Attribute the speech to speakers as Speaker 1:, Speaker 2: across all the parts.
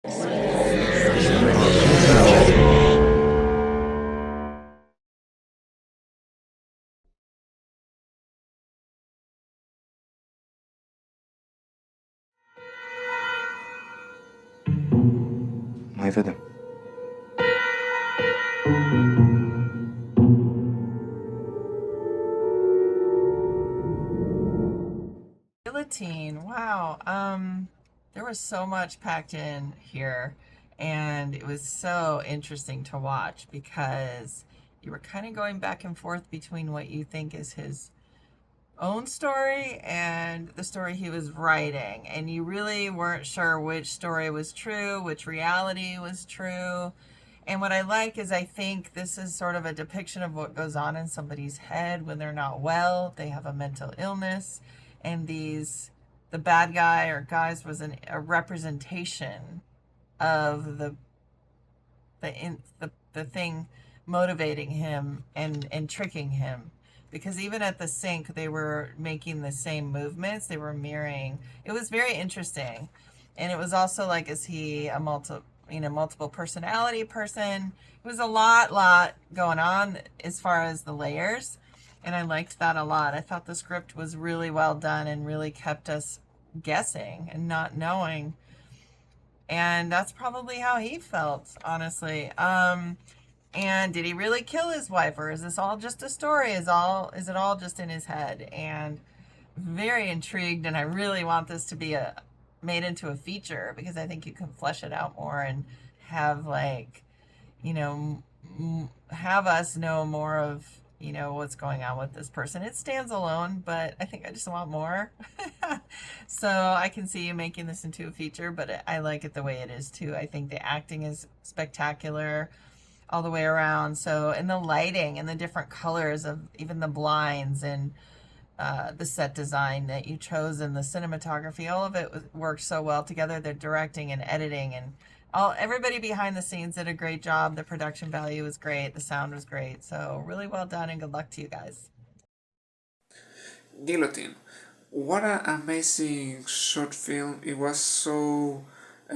Speaker 1: Mai vedem.
Speaker 2: Guillotine. Wow. There was so much packed in here, and it was so interesting to watch because you were kind of going back and forth between what you think is his own story and the story he was writing, and you really weren't sure which story was true, which reality was true. And what I like is I think this is sort of a depiction of what goes on in somebody's head when they're not well, they have a mental illness, and the bad guy or guys was a representation of the thing motivating him and tricking him, because even at the sink they were making the same movements, they were mirroring. It was very interesting. And it was also like, is he a multiple personality person? It was a lot going on as far as the layers, and I liked that a lot. I thought the script was really well done and really kept us guessing and not knowing, and that's probably how he felt, honestly. And did he really kill his wife, or is this all just a story? Is it all just in his head? And very intrigued, and I really want this to be a made into a feature, because I think you can flesh it out more and have, like, you know, have us know more of, what's going on with this person. It stands alone, but I think I just want more. So I can see you making this into a feature, but I like it the way it is too. I think the acting is spectacular all the way around. So, and the lighting and the different colors of even the blinds, and the set design that you chose, and the cinematography, all of it worked so well together. The directing and editing, and everybody behind the scenes did a great job. The production value was great. The sound was great. So really well done, and good luck to you guys.
Speaker 3: Guillotine. What an amazing short film. It was so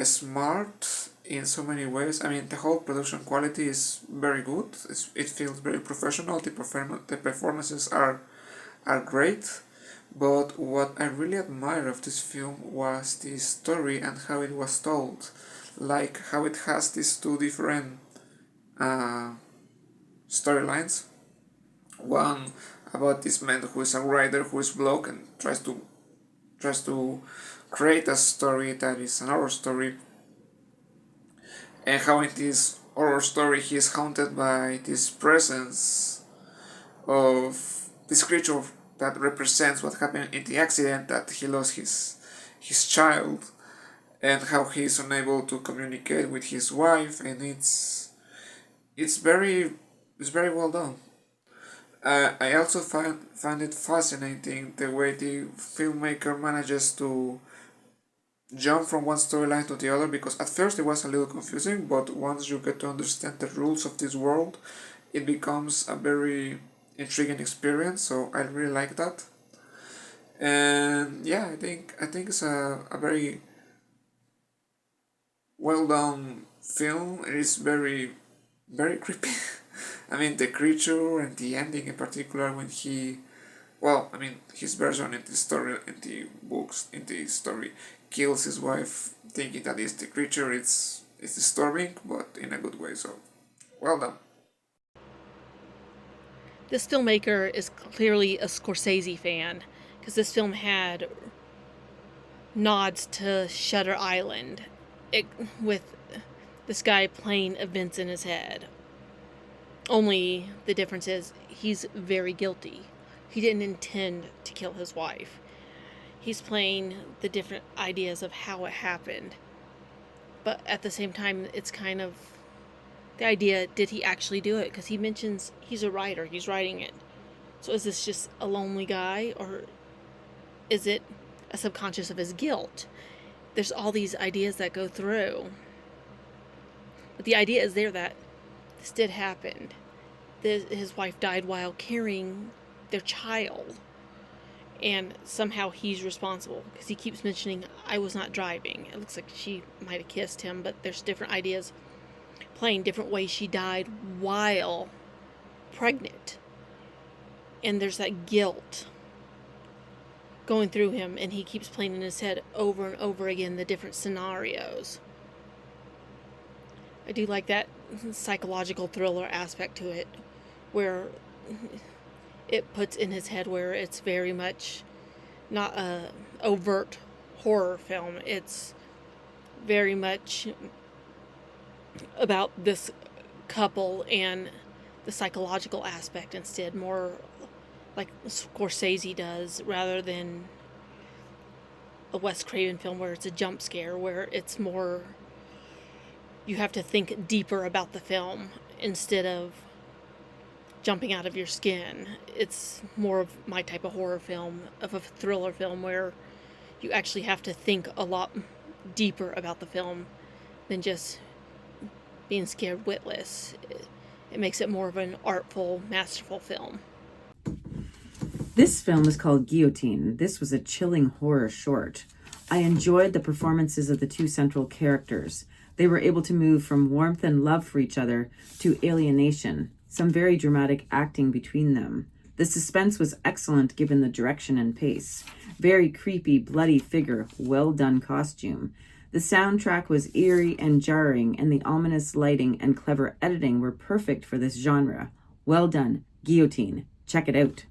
Speaker 3: smart in so many ways. I mean, the whole production quality is very good. It feels very professional. The performances are great. But what I really admire of this film was the story and how it was told. Like how it has these two different uh, storylines. One about this man who is a writer who is blocked and tries to create a story that is an horror story, and how in this horror story he is haunted by this presence of this creature that represents what happened in the accident, that he lost his child, and how he is unable to communicate with his wife, and it's very it's very well done. I also find it fascinating the way the filmmaker manages to jump from one storyline to the other, because at first it was a little confusing, but once you get to understand the rules of this world, it becomes a very intriguing experience. So I really like that. And yeah, I think it's a very well done film. It is very creepy. I mean, the creature and the ending in particular, when he, well, I mean, his version in the story, in the books, in the story, kills his wife, thinking that it's the creature. It's disturbing, but in a good way. So, well done.
Speaker 4: This filmmaker is clearly a Scorsese fan, because this film had nods to Shutter Island, it, with this guy playing events in his head. Only the difference is he's very guilty. He didn't intend to kill his wife. He's playing the different ideas of how it happened. But at the same time, it's kind of the idea, did he actually do it? Because he mentions he's a writer, he's writing it. So is this just a lonely guy, or is it a subconscious of his guilt? There's all these ideas that go through. But the idea is there that this did happen. His wife died while carrying their child. and somehow he's responsible because he keeps mentioning, I was not driving. It looks like she might have kissed him, but there's different ideas playing different ways she died while pregnant. And there's that guilt going through him, and he keeps playing in his head over and over again the different scenarios. I do like that psychological thriller aspect to it, where it puts in his head where it's very much not a overt horror film. It's very much about this couple and the psychological aspect instead, more like Scorsese does, rather than a Wes Craven film where it's a jump scare, where it's more, you have to think deeper about the film instead of jumping out of your skin. It's more of my type of horror film, of a thriller film, where you actually have to think a lot deeper about the film than just being scared witless. It makes it more of an artful, masterful film.
Speaker 1: This film is called Guillotine. This was a chilling horror short. I enjoyed the performances of the two central characters. They were able to move from warmth and love for each other to alienation, some very dramatic acting between them. The suspense was excellent given the direction and pace. Very creepy, bloody figure, well done costume. The soundtrack was eerie and jarring, and the ominous lighting and clever editing were perfect for this genre. Well done. Guillotine. Check it out.